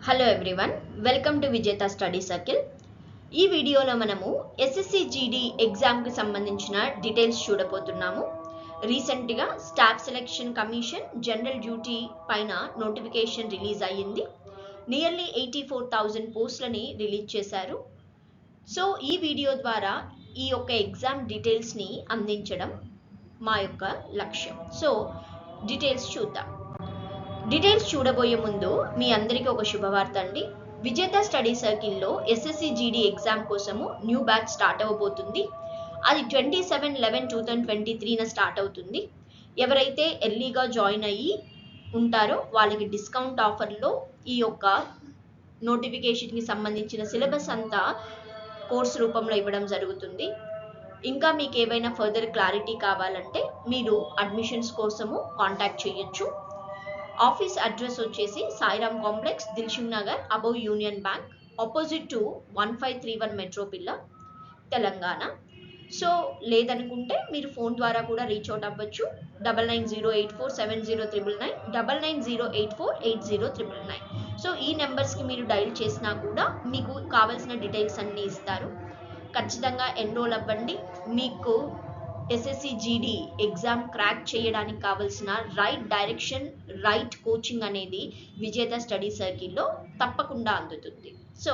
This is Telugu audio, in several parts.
హలో ఎవ్రీవన్, వెల్కమ్ టు విజేత స్టడీ సర్కిల్. ఈ వీడియోలో మనము ఎస్ఎస్సి జీడీ ఎగ్జామ్కి సంబంధించిన డీటెయిల్స్ చూడబోతున్నాము. రీసెంట్గా staff selection commission general duty పైన నోటిఫికేషన్ రిలీజ్ అయ్యింది. నియర్లీ 84,000 పోస్టులని రిలీజ్ చేశారు. సో ఈ వీడియో ద్వారా ఈ యొక్క ఎగ్జామ్ డీటెయిల్స్ని అందించడం మా యొక్క లక్ష్యం. సో డీటెయిల్స్ చూద్దాం. డీటెయిల్స్ చూడబోయే ముందు మీ అందరికీ ఒక శుభవార్త అండి. విజేత స్టడీ సర్కిల్లో ఎస్ఎస్సి జీడీ ఎగ్జామ్ కోసము న్యూ బ్యాచ్ స్టార్ట్ అవ్వబోతుంది. అది 27/11/2023 స్టార్ట్ అవుతుంది. ఎవరైతే ఎర్లీగా జాయిన్ అయ్యి ఉంటారో వాళ్ళకి డిస్కౌంట్ ఆఫర్లో ఈ యొక్క నోటిఫికేషన్కి సంబంధించిన సిలబస్ అంతా కోర్స్ రూపంలో ఇవ్వడం జరుగుతుంది. ఇంకా మీకు ఏవైనా ఫర్దర్ క్లారిటీ కావాలంటే మీరు అడ్మిషన్స్ కోసము కాంటాక్ట్ చేయొచ్చు. ఆఫీస్ అడ్రస్ వచ్చేసి Sairam complex, Dilsukh Nagar, above union bank, opposite to 1531 metro pillar, Telangana. So లేదనుకుంటే మీరు ఫోన్ ద్వారా కూడా రీచ్ అవుట్ అవ్వచ్చు. 9908470999, 9908480999. సో ఈ నెంబర్స్కి మీరు డైల్ చేసినా కూడా మీకు కావాల్సిన డీటెయిల్స్ అన్నీ ఇస్తారు. ఖచ్చితంగా ఎన్రోల్ అవ్వండి. మీకు ఎస్ఎస్సి జీడీ ఎగ్జామ్ క్రాక్ చేయడానికి కావాల్సిన రైట్ డైరెక్షన్, రైట్ కోచింగ్ అనేది విజేత స్టడీ సర్కిల్లో తప్పకుండా అందుతుంది. సో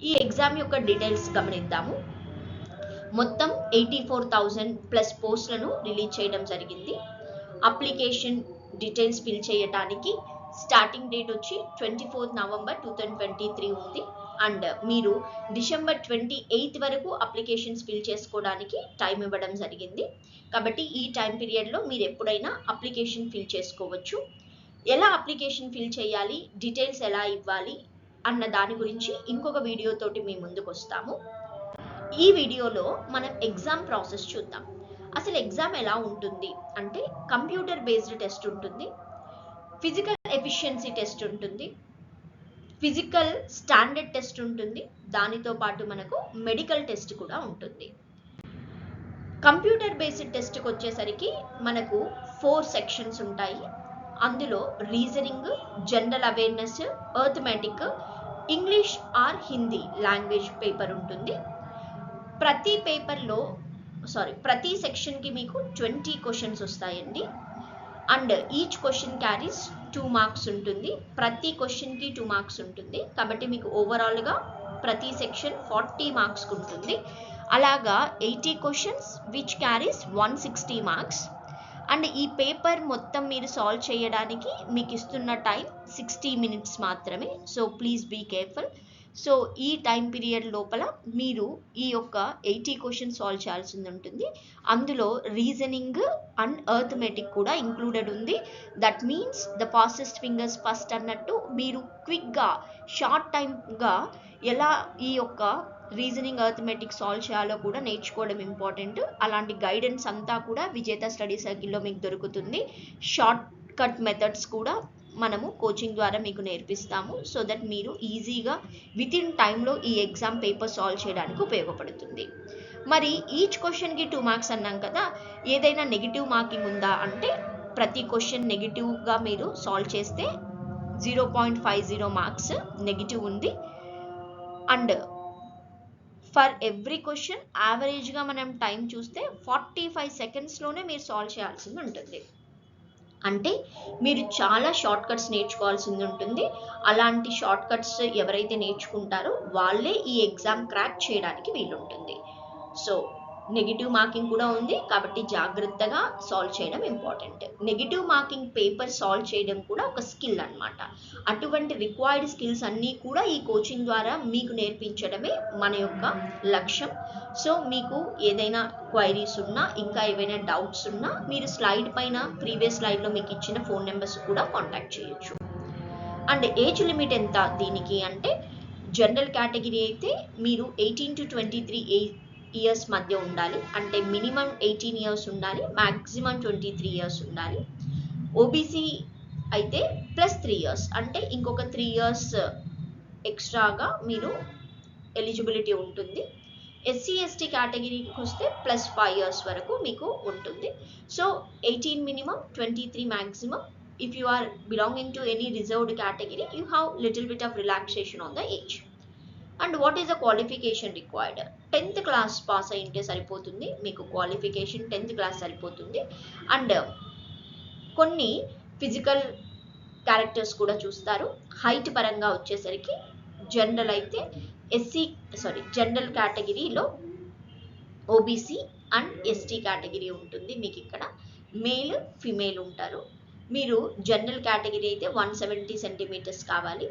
ఈ ఎగ్జామ్ యొక్క డీటెయిల్స్ గమనిద్దాము. మొత్తం 84,000+ పోస్టులను రిలీజ్ చేయడం జరిగింది. అప్లికేషన్ డీటెయిల్స్ ఫిల్ చేయడానికి స్టార్టింగ్ డేట్ వచ్చి 24 నవంబర్ 2023 ఉంది. అండ్ మీరు డిసెంబర్ 28 వరకు అప్లికేషన్స్ ఫిల్ చేసుకోవడానికి టైం ఇవ్వడం జరిగింది. కాబట్టి ఈ టైం పీరియడ్లో మీరు ఎప్పుడైనా అప్లికేషన్ ఫిల్ చేసుకోవచ్చు. ఎలా అప్లికేషన్ ఫిల్ చేయాలి, డీటెయిల్స్ ఎలా ఇవ్వాలి అన్న దాని గురించి ఇంకొక వీడియోతోటి మీ ముందుకు వస్తాము. ఈ వీడియోలో మనం ఎగ్జామ్ ప్రాసెస్ చూద్దాం. అసలు ఎగ్జామ్ ఎలా ఉంటుంది అంటే కంప్యూటర్ బేస్డ్ టెస్ట్ ఉంటుంది, ఫిజికల్ ఎఫిషియన్సీ టెస్ట్ ఉంటుంది, ఫిజికల్ స్టాండర్డ్ టెస్ట్ ఉంటుంది, దానితో పాటు మనకు మెడికల్ టెస్ట్ కూడా ఉంటుంది. కంప్యూటర్ బేస్డ్ టెస్ట్కి వచ్చేసరికి మనకు 4 సెక్షన్స్ ఉంటాయి. అందులో reasoning, general awareness, arithmetic, English are Hindi language paper ఉంటుంది. ప్రతి సెక్షన్కి మీకు 20 క్వశ్చన్స్ వస్తాయండి. And each question carries 2 marks ఉంటుంది. ప్రతి క్వశ్చన్కి 2 మార్క్స్ ఉంటుంది. కాబట్టి మీకు ఓవరాల్గా ప్రతి సెక్షన్ 40 మార్క్స్ ఉంటుంది. అలాగా 80 questions which carries 160 marks. And ఈ పేపర్ మొత్తం మీరు సాల్వ్ చేయడానికి మీకు ఇస్తున్న టైం 60 మినిట్స్ మాత్రమే. So please be careful. So ఈ టైం పీరియడ్ లోపల మీరు ఈ యొక్క 80 క్వశ్చన్స్ సాల్వ్ చేయాల్సింది ఉంటుంది. అందులో రీజనింగ్ అండ్ అర్థమెటిక్ కూడా ఇంక్లూడెడ్ ఉంది. That means the fastest fingers first అన్నట్టు మీరు క్విక్గా షార్ట్ టైమ్గా ఎలా ఈ యొక్క రీజనింగ్ అర్థమెటిక్ సాల్వ్ చేయాలో కూడా నేర్చుకోవడం ఇంపార్టెంట్. అలాంటి గైడెన్స్ అంతా కూడా విజేత స్టడీ సర్కిల్లో మీకు దొరుకుతుంది. షార్ట్ కట్ మెథడ్స్ కూడా మనము కోచింగ్ ద్వారా మీకు నేర్పిస్తాము. సో దట్ మీరు ఈజీగా విత్ ఇన్ టైంలో ఈ ఎగ్జామ్ పేపర్ సాల్వ్ చేయడానికి ఉపయోగపడుతుంది. మరి ఈచ్ క్వశ్చన్కి 2 మార్క్స్ అన్నాం కదా, ఏదైనా నెగిటివ్ మార్కింగ్ ఉందా అంటే ప్రతి క్వశ్చన్ నెగిటివ్గా మీరు సాల్వ్ చేస్తే 0.50 మార్క్స్ నెగిటివ్ ఉంది. అండ్ ఫర్ ఎవ్రీ క్వశ్చన్ యావరేజ్గా మనం టైం చూస్తే 45 సెకండ్స్లోనే మీరు సాల్వ్ చేయాల్సింది ఉంటుంది. అంటే మీరు చాలా షార్ట్ కట్స్ నేర్చుకోవాల్సింది ఉంటుంది. అలాంటి షార్ట్ కట్స్ ఎవరైతే నేర్చుకుంటారో వాళ్ళే ఈ ఎగ్జామ్ క్రాక్ చేయడానికి వీలుంటుంది. సో నెగిటివ్ మార్కింగ్ కూడా ఉంది కాబట్టి జాగ్రత్తగా సాల్వ్ చేయడం important. Negative marking paper solve చేయడం కూడా ఒక స్కిల్ అన్నమాట. అటువంటి రిక్వైర్డ్ స్కిల్స్ అన్నీ కూడా ఈ కోచింగ్ ద్వారా మీకు నేర్పించడమే మన యొక్క లక్ష్యం. సో మీకు ఏదైనా క్వైరీస్ ఉన్నా, ఇంకా ఏవైనా డౌట్స్ ఉన్నా మీరు స్లైడ్ పైన ప్రీవియస్ స్లైడ్లో మీకు ఇచ్చిన ఫోన్ నెంబర్స్ కూడా కాంటాక్ట్ చేయొచ్చు. అండ్ ఏజ్ లిమిట్ ఎంత దీనికి అంటే జనరల్ కేటగిరీ అయితే మీరు 18 to 23 ఇయర్స్ మధ్య ఉండాలి. అంటే మినిమం 18 ఇయర్స్ ఉండాలి, మ్యాక్సిమం 23 ఇయర్స్ ఉండాలి. ఓబీసీ అయితే +3 ఇయర్స్ అంటే ఇంకొక 3 ఇయర్స్ ఎక్స్ట్రాగా మీరు ఎలిజిబిలిటీ ఉంటుంది. ఎస్సీ ఎస్టీ కేటగిరీకి వస్తే +5 ఇయర్స్ వరకు మీకు ఉంటుంది. So 18 minimum, 23 maximum, if you are belonging to any reserved category, you have little bit of relaxation on the age. And what is the qualification required? 10th class pass అయింటే సరిపోతుంది, మీకు క్వాలిఫికేషన్ 10th క్లాస్ సరిపోతుంది. అండ్ కొన్ని ఫిజికల్ క్యారెక్టర్స్ కూడా చూస్తారు. హైట్ పరంగా వచ్చేసరికి జనరల్ అయితే జనరల్ కేటగిరీలో ఓబీసీ అండ్ ఎస్టీ కేటగిరీ ఉంటుంది. మీకు ఇక్కడ మేల్ ఫిమేల్ ఉంటారు. మీరు జనరల్ కేటగిరీ అయితే 170 సెంటీమీటర్స్ కావాలి,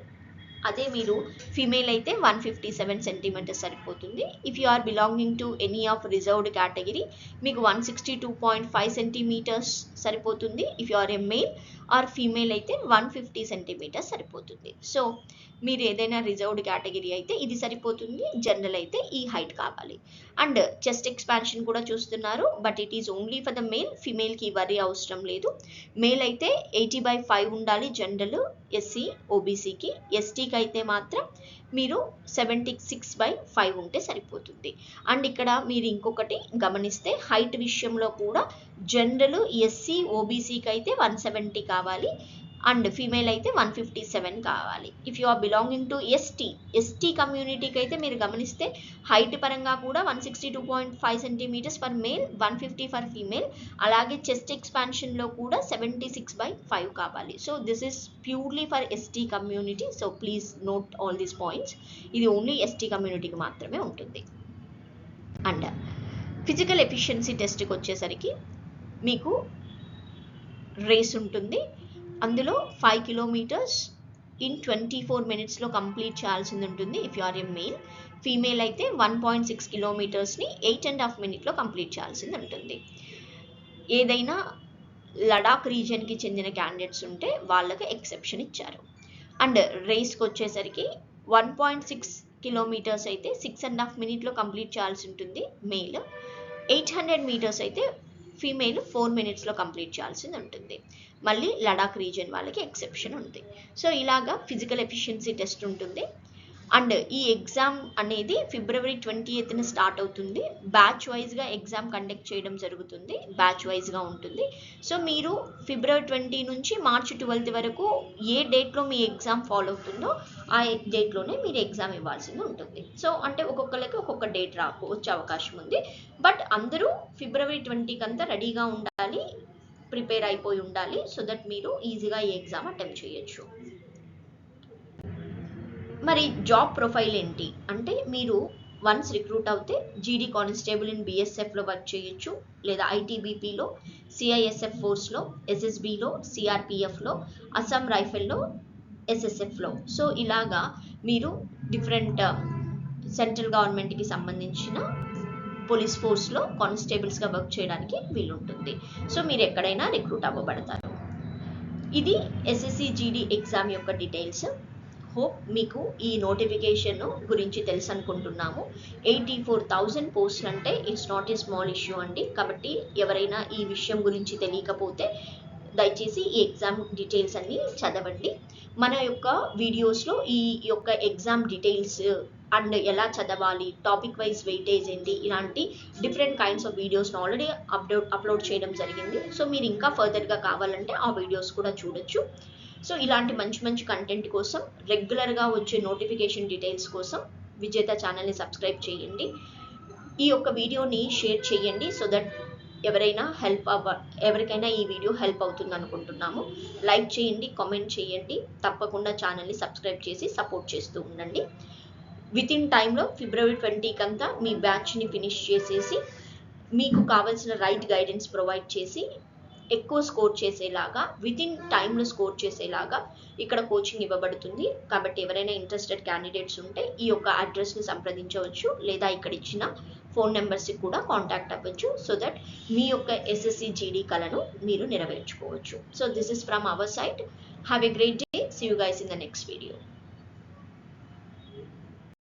అదే మీరు ఫిమేల్ అయితే 157 సెంటీమీటర్స్ సరిపోతుంది. If you are belonging to any of reserved category మీకు 162.5 సెంటీమీటర్స్ సరిపోతుంది. If you are a male or female అయితే 150 సెంటీమీటర్స్ సరిపోతుంది. సో మీరు ఏదైనా రిజర్వ్డ్ కేటగిరీ అయితే ఇది సరిపోతుంది, జనరల్ అయితే ఈ హైట్ కావాలి. అండ్ చెస్ట్ ఎక్స్పాన్షన్ కూడా చూస్తున్నారు, but it is only for the male. ఫిమేల్కి వరీ అవసరం లేదు. మేల్ అయితే 80/5 ఉండాలి జనరల్ ఎస్సీ ఓబీసీకి. ఎస్టీకి అయితే మాత్రం మీరు 76/5 ఉంటే సరిపోతుంది. అండ్ ఇక్కడ మీరు ఇంకొకటి గమనిస్తే హైట్ విషయంలో కూడా జనరల్ ఎస్సీ ఓబీసీకి అయితే 170 కావాలి అండ్ ఫీమేల్ అయితే 157 కావాలి. If you are belonging to ST కమ్యూనిటీకి అయితే మీరు గమనిస్తే హైట్ పరంగా కూడా 162.5 centimetres for male, 150 for female. అలాగే చెస్ట్ ఎక్స్పాన్షన్లో కూడా 76/5 కావాలి. So this is purely for ST community. So please note all these points. ఇది ఓన్లీ ఎస్టీ కమ్యూనిటీకి మాత్రమే ఉంటుంది. అండ్ ఫిజికల్ ఎఫిషియన్సీ టెస్ట్కి వచ్చేసరికి మీకు రేస్ ఉంటుంది. అందులో 5 కిలోమీటర్స్ ఇన్ 24 మినిట్స్లో కంప్లీట్ చేయాల్సింది ఉంటుంది if you are a male. Female అయితే 1.6 కిలోమీటర్స్ని 8.5 మినిట్లో కంప్లీట్ చేయాల్సింది ఉంటుంది. ఏదైనా లడాక్ రీజియన్కి చెందిన క్యాండిడేట్స్ ఉంటే వాళ్ళకి ఎక్సెప్షన్ ఇచ్చారు. అండ్ రేస్కి వచ్చేసరికి 1.6 కిలోమీటర్స్ అయితే 6.5 మినిట్లో కంప్లీట్ చేయాల్సి ఉంటుంది మేల్. 800 మీటర్స్ అయితే ఫీమేల్ 4 మినిట్స్లో కంప్లీట్ చేయాల్సింది ఉంటుంది. మళ్ళీ లడాక్ రీజియన్ వాళ్ళకి ఎక్సెప్షన్ ఉంది. సో ఇలాగా ఫిజికల్ ఎఫిషియన్సీ టెస్ట్ ఉంటుంది. అండ్ ఈ ఎగ్జామ్ అనేది ఫిబ్రవరి 28న స్టార్ట్ అవుతుంది. బ్యాచ్ వైజ్గా ఎగ్జామ్ కండక్ట్ చేయడం జరుగుతుంది, బ్యాచ్ వైజ్గా ఉంటుంది. సో మీరు ఫిబ్రవరి 20 నుంచి మార్చి 12 వరకు ఏ డేట్లో మీ ఎగ్జామ్ ఫాలో అవుతుందో ఆ డేట్లోనే మీరు ఎగ్జామ్ ఇవ్వాల్సింది ఉంటుంది. సో అంటే ఒక్కొక్కరికి ఒక్కొక్క డేట్ వచ్చే అవకాశం ఉంది. బట్ అందరూ ఫిబ్రవరి 20కి అంతా రెడీగా ఉండాలి, ప్రిపేర్ అయిపోయి ఉండాలి, సో దట్ మీరు ఈజీగా ఈ ఎగ్జామ్ అటెంప్ట్ చేయొచ్చు. మరి జాబ్ ప్రొఫైల్ ఏంటి అంటే, మీరు వన్స్ రిక్రూట్ అవుతే జీడీ కానిస్టేబుల్ ఇన్ బిఎస్ఎఫ్లో వర్క్ చేయొచ్చు, లేదా ఐటీబీపీలో, సిఐఎస్ఎఫ్ ఫోర్స్లో, ఎస్ఎస్బిలో, సిఆర్పిఎఫ్లో, అస్సాం రైఫిల్లో, ఎస్ఎస్ఎఫ్లో. సో ఇలాగా మీరు డిఫరెంట్ సెంట్రల్ గవర్నమెంట్కి సంబంధించిన పోలీస్ ఫోర్స్లో కానిస్టేబుల్స్గా వర్క్ చేయడానికి వీలుంటుంది. సో మీరు ఎక్కడైనా రిక్రూట్ అవ్వబడతారు. ఇది ఎస్ఎస్సి జీడీ ఎగ్జామ్ యొక్క డీటెయిల్స్. హోప్ మీకు ఈ నోటిఫికేషన్ గురించి తెలుసు అనుకుంటున్నాము. 84,000 పోస్టులు అంటే it's not a small issue అండి. కాబట్టి ఎవరైనా ఈ విషయం గురించి తెలియకపోతే దయచేసి ఈ ఎగ్జామ్ డీటెయిల్స్ అన్ని చదవండి. మన యొక్క వీడియోస్లో ఈ యొక్క ఎగ్జామ్ డీటెయిల్స్ అండ్ ఎలా చదవాలి, టాపిక్ వైజ్ వెయిటేజ్ ఏంటి, ఇలాంటి డిఫరెంట్ కైండ్స్ ఆఫ్ వీడియోస్ని ఆల్రెడీ అప్లోడ్ చేయడం జరిగింది. సో మీరు ఇంకా ఫర్దర్గా కావాలంటే ఆ వీడియోస్ కూడా చూడొచ్చు. సో ఇలాంటి మంచి మంచి కంటెంట్ కోసం, రెగ్యులర్గా వచ్చే నోటిఫికేషన్ డీటెయిల్స్ కోసం విజేత ఛానల్ని సబ్స్క్రైబ్ చేయండి. ఈ యొక్క వీడియోని షేర్ చేయండి సో దట్ ఎవరికైనా ఈ వీడియో హెల్ప్ అవుతుంది అనుకుంటున్నాము. లైక్ చేయండి, కామెంట్ చేయండి, తప్పకుండా ఛానల్ని సబ్స్క్రైబ్ చేసి సపోర్ట్ చేస్తూ ఉండండి. విత్ ఇన్ టైంలో ఫిబ్రవరి 20కి అంతా మీ బ్యాచ్ని ఫినిష్ చేసేసి మీకు కావాల్సిన రైట్ గైడెన్స్ ప్రొవైడ్ చేసి ఎక్కువ స్కోర్ చేసేలాగా, విత్ ఇన్ టైంలో స్కోర్ చేసేలాగా ఇక్కడ కోచింగ్ ఇవ్వబడుతుంది. కాబట్టి ఎవరైనా ఇంట్రెస్టెడ్ క్యాండిడేట్స్ ఉంటే ఈ యొక్క అడ్రస్ని సంప్రదించవచ్చు, లేదా ఇక్కడ ఇచ్చిన ఫోన్ నెంబర్స్కి కూడా కాంటాక్ట్ అవ్వచ్చు సో దట్ మీ యొక్క ఎస్ఎస్సి జీడీ కలను మీరు నెరవేర్చుకోవచ్చు. So this is from our side. Have a great day. See you guys in the next video.